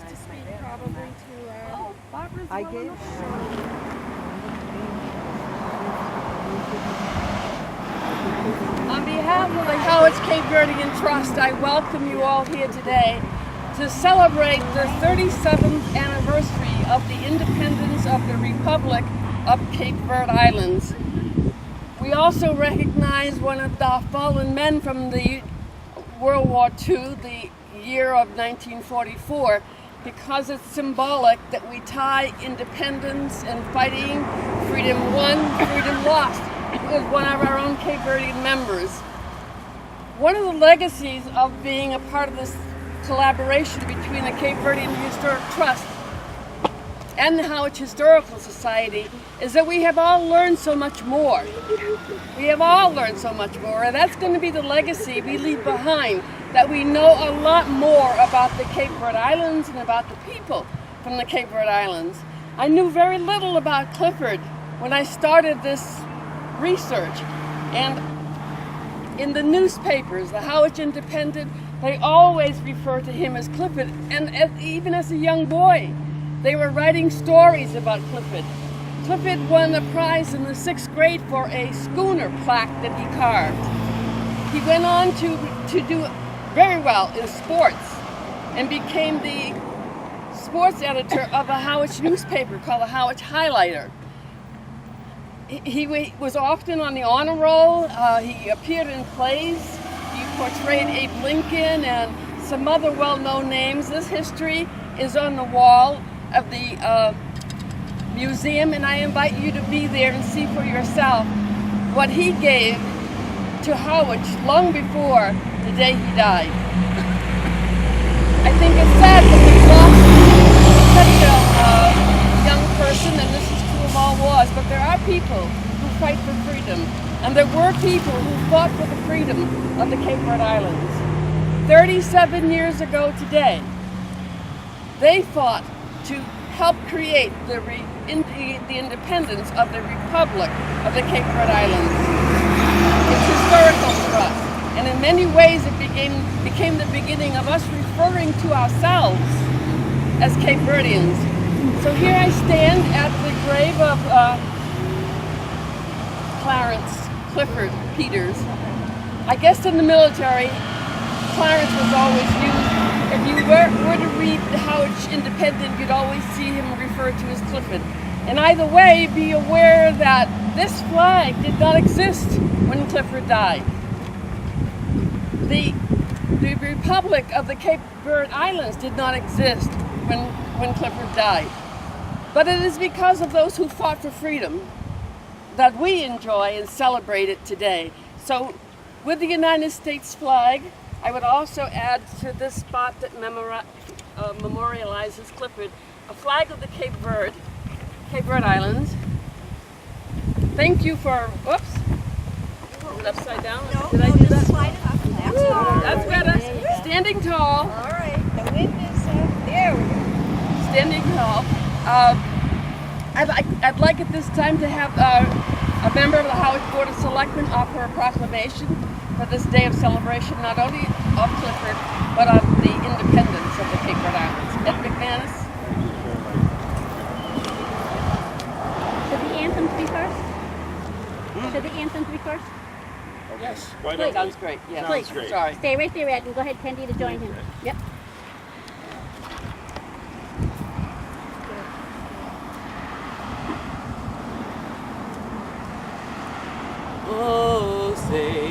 to speak probably to Barbara's I gave On behalf of the Harwich Cape Verdean Trust, I welcome you all here today to celebrate the 37th anniversary of the independence of the Republic of Cape Verde Islands. We also recognize one of the fallen men from the World War II, the year of 1944, because it's symbolic that we tie independence and fighting, freedom won, freedom lost, with one of our own Cape Verdean members. One of the legacies of being a part of this collaboration between the Cape Verdean Historic Trust and the Harwich Historical Society is that we have all learned so much more. We have all learned so much more, and that's going to be the legacy we leave behind, that we know a lot more about the Cape Verde Islands and about the people from the Cape Verde Islands. I knew very little about Clifford when I started this research, and in the newspapers, the Harwich Independent, they always refer to him as Clifford, and even as a young boy, they were writing stories about Clifford. Clifford won a prize in the 6th grade for a schooner plaque that he carved. He went on to do very well in sports and became the sports editor of a Harwich newspaper called the Harwich Highlighter. He was often on the honor roll. He appeared in plays. He portrayed Abe Lincoln and some other well-known names. This history is on the wall of the museum, and I invite you to be there and see for yourself what he gave to Harwich long before the day he died. I think it's sad that we lost such a young person, and this is true of all wars, but there are people who fight for freedom, and there were people who fought for the freedom of the Cape Verde Islands. 37 years ago today, they fought to help create the independence of the Republic of the Cape Verde Islands. It's historical for us, and in many ways it became the beginning of us referring to ourselves as Cape Verdeans. So here I stand at the grave of Clifford Peters. I guess in the military, Clarence was always used. If you were to read the Harwich Independent, you'd always see him referred to as Clifford. And either way, be aware that this flag did not exist when Clifford died. The Republic of the Cape Verde Islands did not exist when Clifford died. But it is because of those who fought for freedom that we enjoy and celebrate it today. So with the United States flag, I would also add to this spot that memorializes Clifford, a flag of the Cape Verde Islands. Thank you for, whoops, is it upside down? No, Did I do that? Slide it up. That's better. Standing tall. All right, the wind is, there we go. Standing tall. I'd like at this time to have a member of the Harwich Board of Selectmen offer a proclamation for this day of celebration, not only of Clifford, but of the independence of the Cape Verde Islands. Ed McManus. Should the anthems be first? Should the anthems be first? Yes. Why not? Sounds great. Yes. Please. Great. Sorry. Stay right there, Ed, and go ahead, Candy, to join him. Yep. Oh, say,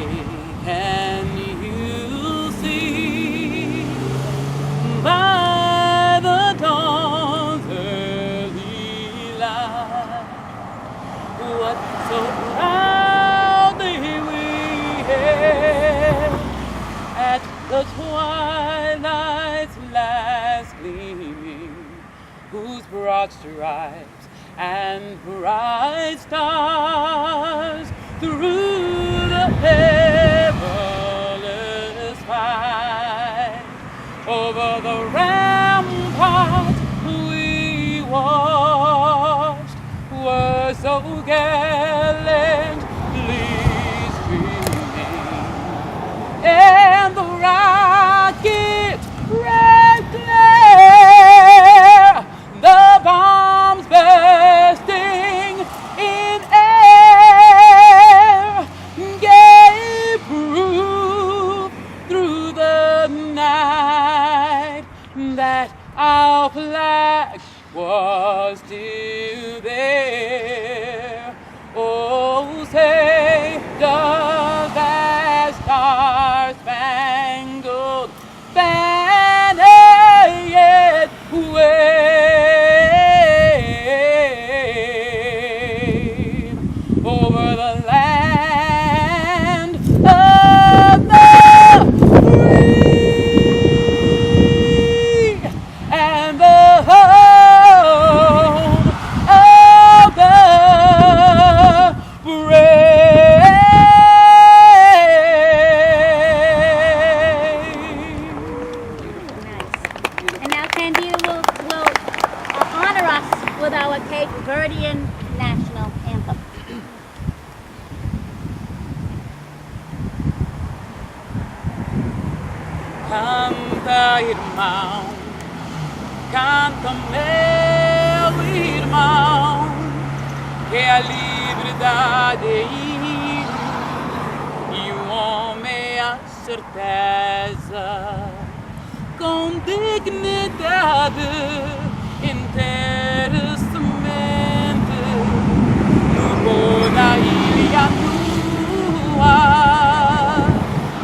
can you see by the dawn's early light what so proudly we hailed at the twilight's last gleaming, whose broad stripes and bright stars through the perilous fight over the rampart we watched were so gallantly streaming, and the rocket red glare that our flag was still there. Oh, say does that star-spangled banner yet wave over the land of the free and the home of the brave. Nice. And now Candida will honor us with our Cape Verdean national anthem. Canta, irmão, canta, meu irmão, que a liberdade é hino e o homem a certeza, com dignidade, interessemente, no toda a ilha tua,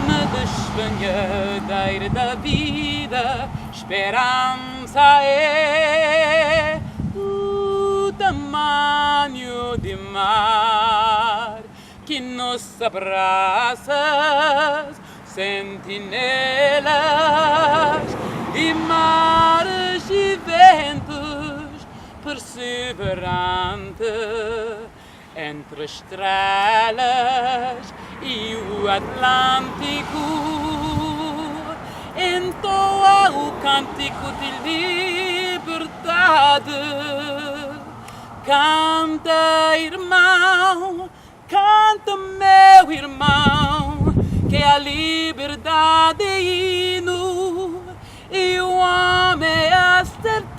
na despenhadeira da vida, esperança é o tamanho de mar que nos abraças, sentinelas e mares e ventos perseverante entre estrelas e o Atlântico entoa o cântico de liberdade. Canta, irmão, canta, meu irmão, que a liberdade é hino e o homem é a certeza.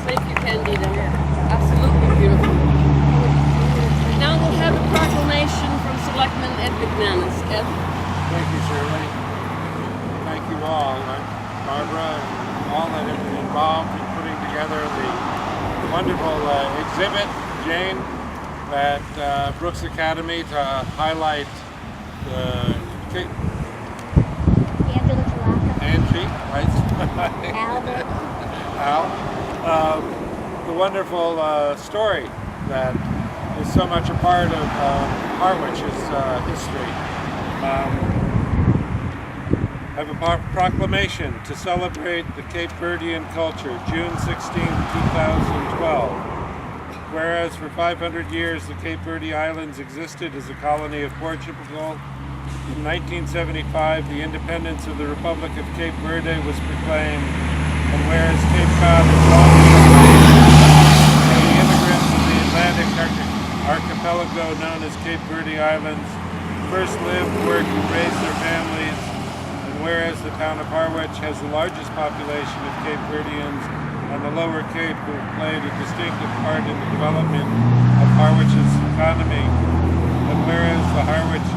Thank you, Candida. Absolutely beautiful. Now we'll have a proclamation from Selectman Ed McManus. Ed? Thank you, Shirley. Thank you all, Barbara, and all that have been involved in putting together the wonderful exhibit, Jane, at Brooks Academy to highlight Angela Chilaka. Angie, right? Albert. Al, the wonderful story that is so much a part of Harwich's history. I have a proclamation to celebrate the Cape Verdean culture, June 16, 2012. Whereas for 500 years the Cape Verde Islands existed as a colony of Portugal, in 1975 the independence of the Republic of Cape Verde was proclaimed, and whereas Cape Cod is long and the immigrants of the Atlantic archipelago known as Cape Verde Islands first lived, worked, and raised their families, and whereas the town of Harwich has the largest population of Cape Verdeans on the Lower Cape who have played a distinctive part in the development of Harwich's economy, and whereas the Harwich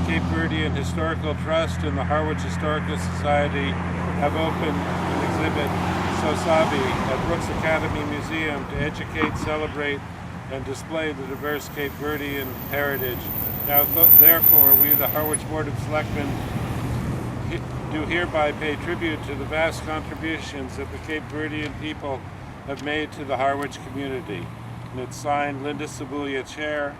Cape Verdean Historical Trust and the Harwich Historical Society have opened an exhibit, Sosabi, at Brooks Academy Museum to educate, celebrate, and display the diverse Cape Verdean heritage. Now, therefore, we, the Harwich Board of Selectmen, do hereby pay tribute to the vast contributions that the Cape Verdean people have made to the Harwich community. And it's signed Linda Cebulia, Chair,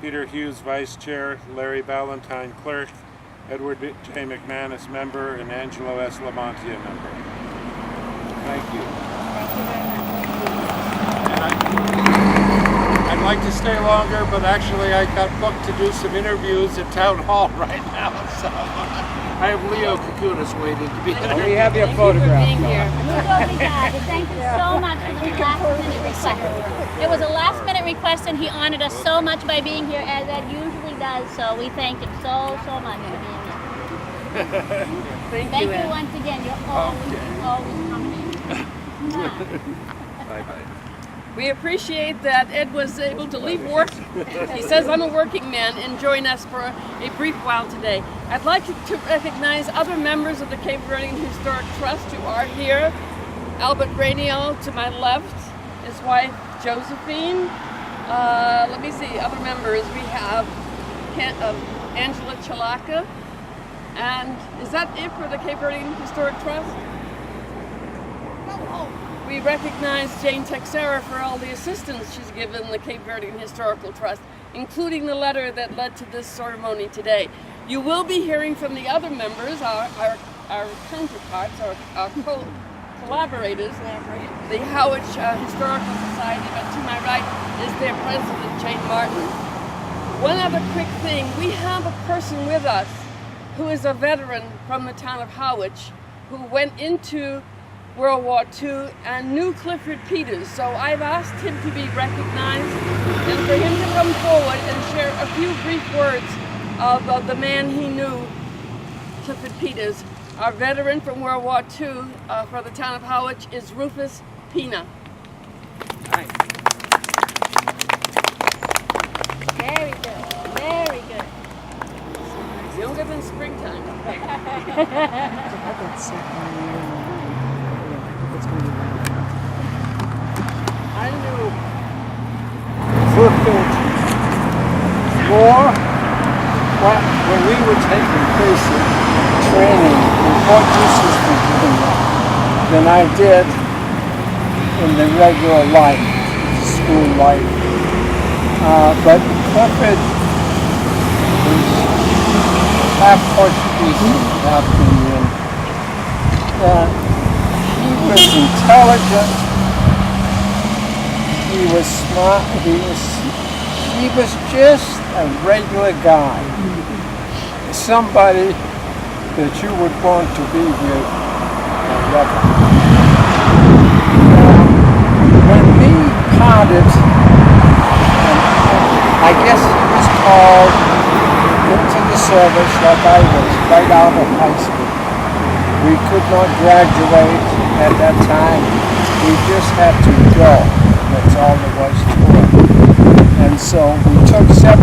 Peter Hughes, Vice Chair, Larry Ballantyne, Clerk, Edward J. McManus, Member, and Angelo S. Lamontia, Member. Thank you. Thank you very much. And I'd like to stay longer, but actually I got booked to do some interviews at Town Hall right now, so I have Leo Kakunas waiting to be here. We have your Thank photograph. you for being here. Muito obrigada. Thank you so much for the last-minute request. It was a last-minute request, and he honored us so much by being here, as Ed usually does. So we thank him so much for being here. Thank Thank you, you Ed. once again. You're always coming. Bye-bye. We appreciate that Ed was able to leave work. He says I'm a working man and join us for a brief while today. I'd like to recognize other members of the Cape Verdean Historic Trust who are here. Albert Brainiel to my left, his wife Josephine. Let me see, other members. We have Angela Chalaka. And is that it for the Cape Verdean Historic Trust? We recognize Jane Texera for all the assistance she's given the Cape Verdean Historical Trust, including the letter that led to this ceremony today. You will be hearing from the other members, our counterparts, our collaborators, the Harwich Historical Society, but to my right is their president, Jane Martin. One other quick thing, we have a person with us who is a veteran from the town of Harwich who went into World War II and knew Clifford Peters. So I've asked him to be recognized and for him to come forward and share a few brief words of the man he knew, Clifford Peters. Our veteran from World War II for the town of Harwich is Rufus Pina. Very good, very good. Younger than springtime. I knew. Clifford War, when we were taking basic training in more uses than I did in the regular life, school life. But Clifford was half Portuguese and half Indian. He was intelligent. He was smart. He was just a regular guy. Somebody that you would want to be with forever. When we parted, I guess he was called into the service like I was, right out of high school. We could not graduate at that time. We just had to go. That's all there was to it. And so we took 17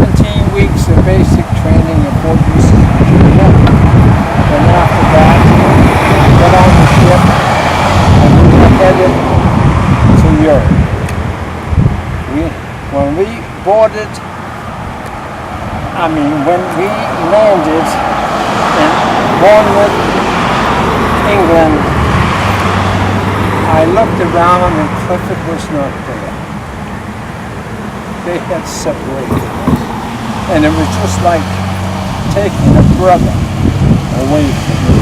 weeks of basic training in Fort Houston. And after that, we got on the ship and we were headed to Europe. When we landed in Bournemouth, England, I looked around and Clifford was not there. They had separated us. And it was just like taking a brother away from me.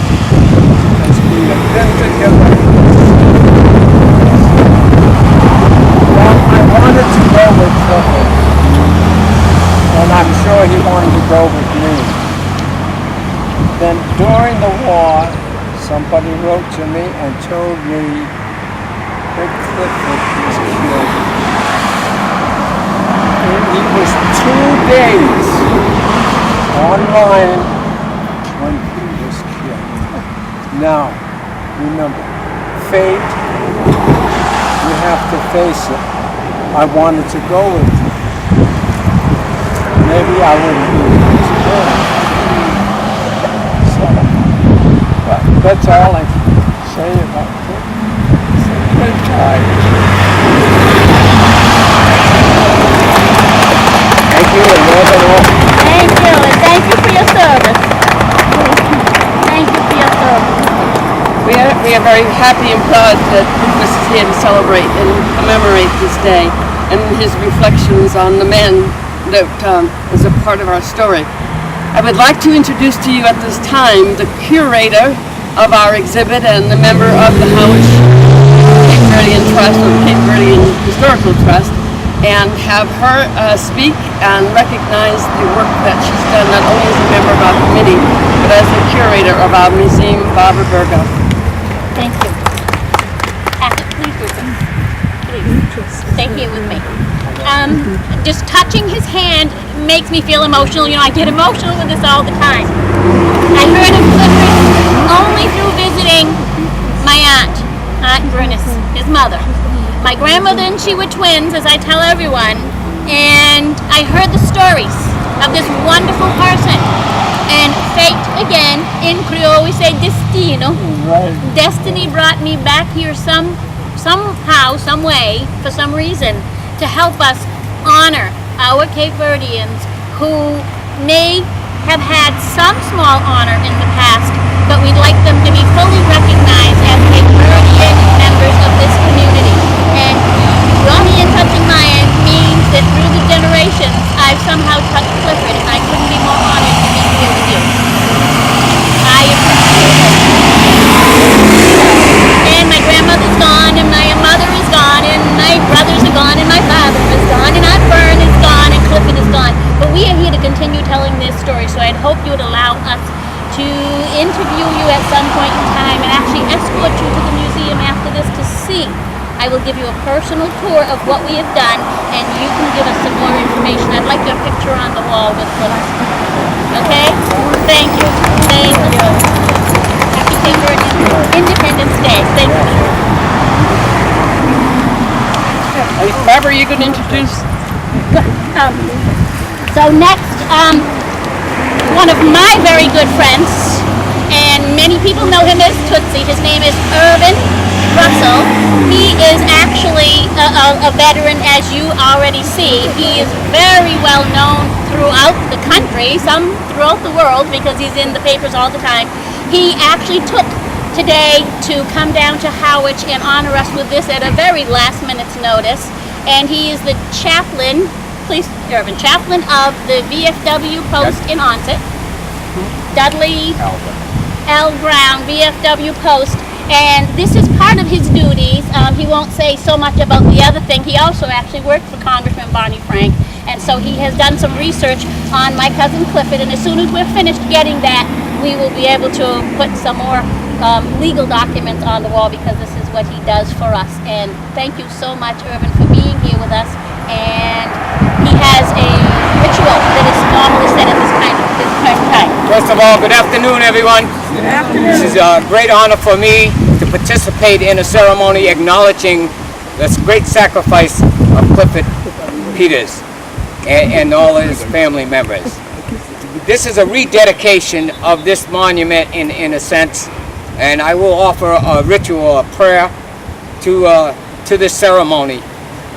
As we had been together. Well, I wanted to go with Clifford. And I'm sure he wanted to go with me. Then during the war, somebody wrote to me and told me that Clifford was killed. And he was 2 days online when he was killed. Now, remember, fate, you have to face it. I wanted to go with him. Maybe I wouldn't be as good. So, but that's all I can say about it. It's a good time. Thank you, and Thank you, and thank you for your service. Thank you for your service. We are very happy and proud that Rufus is here to celebrate and commemorate this day and his reflections on the man that is a part of our story. I would like to introduce to you at this time the curator of our exhibit and the member of the Harwich Cape Verdean Trust, or the Cape Verdean Historical Trust, and have her speak and recognize the work that she's done, not only as a member of our committee, but as the curator of our museum, Barbara Burgo. Thank you. Please, Rufus. Please. Stay here with me. Just touching his hand makes me feel emotional. You know, I get emotional with this all the time. I heard of Clifford only through visiting my Aunt Bernice, his mother. My grandmother and she were twins, as I tell everyone, and I heard the stories of this wonderful person. And fate, again, in Creole we say destino. Right. Destiny brought me back here somehow, some way, for some reason, to help us honor our Cape Verdeans who may have had some small honor in the past, but we'd like them to be fully recognized as Cape Verdean members of this community. And Ronnie and touching mine means that through the generations, I've somehow touched Clifford, and I couldn't be more honored to be here with you. I appreciate it. And my grandmother's gone, and my mother is gone, and my brothers are gone, and my father is gone, and Aunt Fern is gone, and Clifford is gone. But we are here to continue telling this story, so I'd hope you would allow us to interview you at some point in time and actually escort you to the museum after this to see. I will give you a personal tour of what we have done, and you can give us some more information. I'd like your picture on the wall with Clifford. Okay? Thank you. Thank you. Happy Cape Verdean Independence Day. Thank you. Barbara, you can introduce. So next, one of my very good friends, and many people know him as Tootsie. His name is Irvin Russell. He is actually a veteran, as you already see. He is very well known throughout the country, some throughout the world, because he's in the papers all the time. He actually took today to come down to Harwich and honor us with this at a very last minute's notice. And he is the chaplain, please, Irvin, chaplain of the VFW post in Onset. Dudley L. Brown, VFW post. And this is part of his duties. He won't say so much about the other thing. He also actually worked for Congressman Barney Frank. And so he has done some research on my cousin Clifford. And as soon as we're finished getting that, we will be able to put some more legal documents on the wall, because this is what he does for us. And thank you so much, Irvin, for being here with us. And he has a ritual that is normally said at this kind of time. First of all, good afternoon, everyone. Good afternoon. This is a great honor for me to participate in a ceremony acknowledging this great sacrifice of Clifford Peters and all his family members. This is a rededication of this monument in a sense, and I will offer a ritual, a prayer to this ceremony.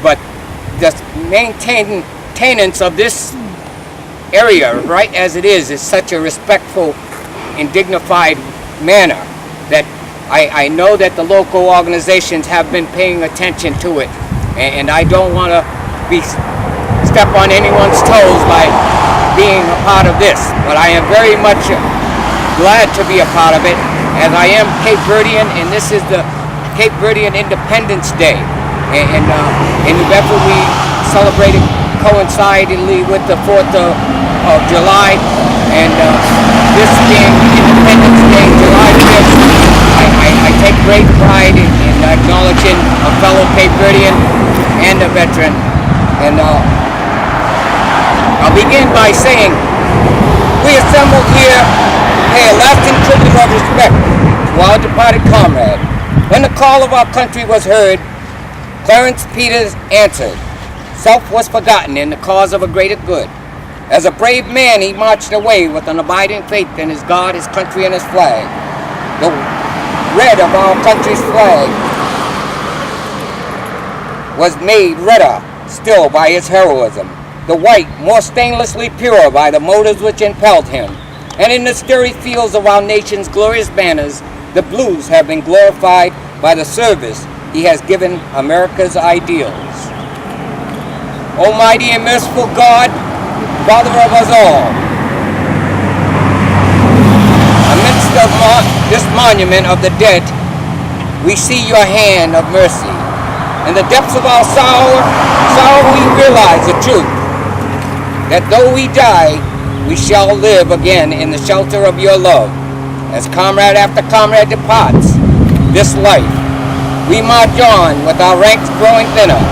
But the maintenance of this area, right as it is such a respectful and dignified manner that I know that the local organizations have been paying attention to it, and I don't want to step on anyone's toes by being a part of this, but I am very much glad to be a part of it, as I am Cape Verdean, and this is the Cape Verdean Independence Day, and in New Bedford we celebrated coincidentally with the 4th of July, and this being Independence Day, July 5th, I take great pride in acknowledging a fellow Cape Verdean and a veteran. And I'll begin by saying, we assembled here to pay a lasting tribute of respect to our departed comrade. When the call of our country was heard, Clarence Peters answered. Self was forgotten in the cause of a greater good. As a brave man, he marched away with an abiding faith in his God, his country, and his flag. The red of our country's flag was made redder still by his heroism. The white, more stainlessly pure by the motives which impelled him. And in the stirry fields of our nation's glorious banners, the blues have been glorified by the service he has given America's ideals. Almighty and merciful God, Father of us all, amidst this monument of the dead, we see your hand of mercy. In the depths of our sorrow we realize the truth, that though we die, we shall live again in the shelter of your love. As comrade after comrade departs this life, we march on with our ranks growing thinner.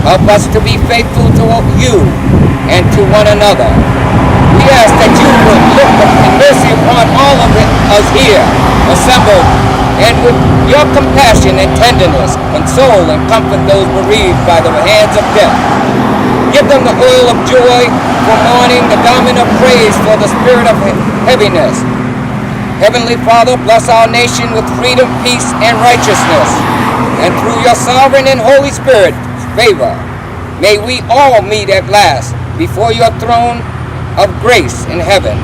Help us to be faithful to you and to one another. We ask that you would look in mercy upon all of us here assembled and with your compassion and tenderness, console and comfort those bereaved by the hands of death. Give them the oil of joy for mourning, the garment of praise for the spirit of heaviness. Heavenly Father, bless our nation with freedom, peace, and righteousness. And through your sovereign and Holy Spirit favor, may we all meet at last before your throne of grace in heaven.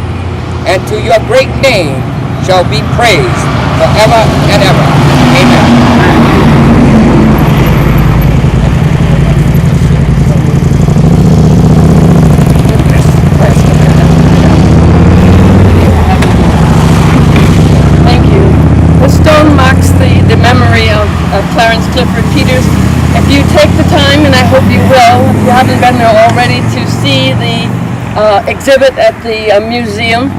And to your great name shall be praised forever and ever. Amen. Thank you. The stone marks the memory of Clarence Clifford Peters. If you take the time, and I hope you will, if you haven't been there already, to see the exhibit at the museum,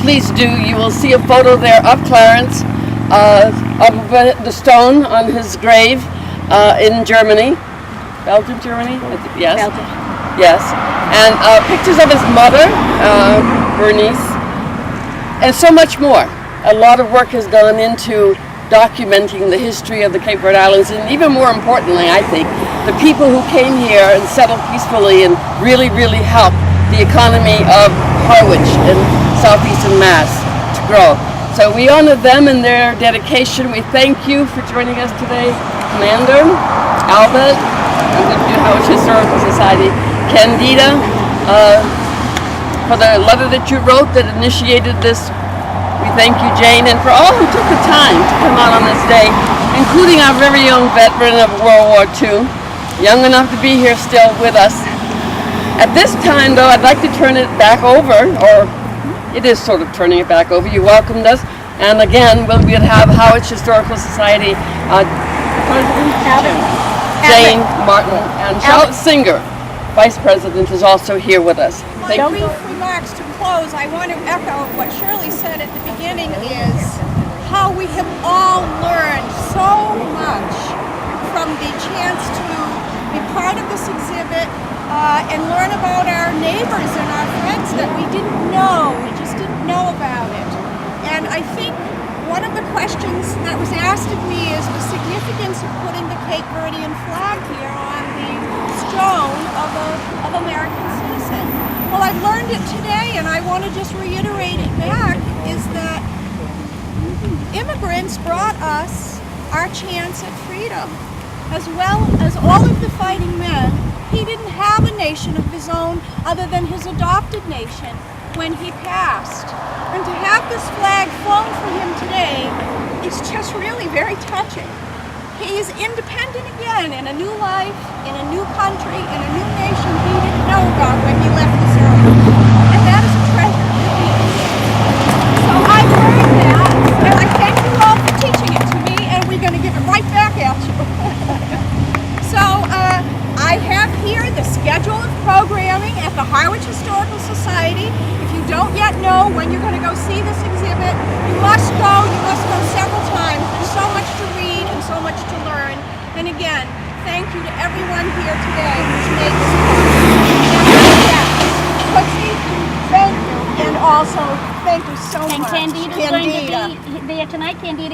please do. You will see a photo there of Clarence, of the stone on his grave in Germany. Belgium, Germany? Yes. Belgium. Yes. And pictures of his mother, Bernice, and so much more. A lot of work has gone into documenting the history of the Cape Verde Islands, and even more importantly, I think, the people who came here and settled peacefully and really, really helped the economy of Harwich and southeastern Mass to grow. So we honor them and their dedication. We thank you for joining us today, Commander Albert, and the Harwich Historical Society, Candida, for the letter that you wrote that initiated this. We thank you, Jane, and for all who took the time to come out on this day, including our very young veteran of World War II, young enough to be here still with us. At this time, though, I'd like to turn it back over, or it is sort of turning it back over. You welcomed us, and again, we'll have Harwich Historical Society President Jane Martin, and Charlotte Singer, Vice President, is also here with us. My brief remarks to close, I want to echo what Shirley said at the beginning, is how we have all learned so much from the chance to be part of this exhibit and learn about our neighbors and our friends that we didn't know. We just didn't know about it. And I think one of the questions that was asked of me is the significance of putting the Cape Verdean flag here on the stone of an American citizen. Well, I've learned it today, and I want to just reiterate it back, is that immigrants brought us our chance at freedom. As well as all of the fighting men, he didn't have a nation of his own other than his adopted nation when he passed. And to have this flag flown for him today is just really very touching. He is independent again in a new life, in a new country, in a new nation he didn't know about when he left this earth. And that is a treasure to me. So I learned that, and I thank you all for teaching it to me, and we're going to give it right back at you. So I have here the schedule of programming at the Harwich Historical Society. If you don't yet know when you're going to go see this exhibit, you must go. You must go several times. There's so much to read and so much to learn. And again, thank you to everyone here today who's made this possible. Yes, Tootsie, thank you. And also, thank you so much. And Candida's going to be there tonight. Candida.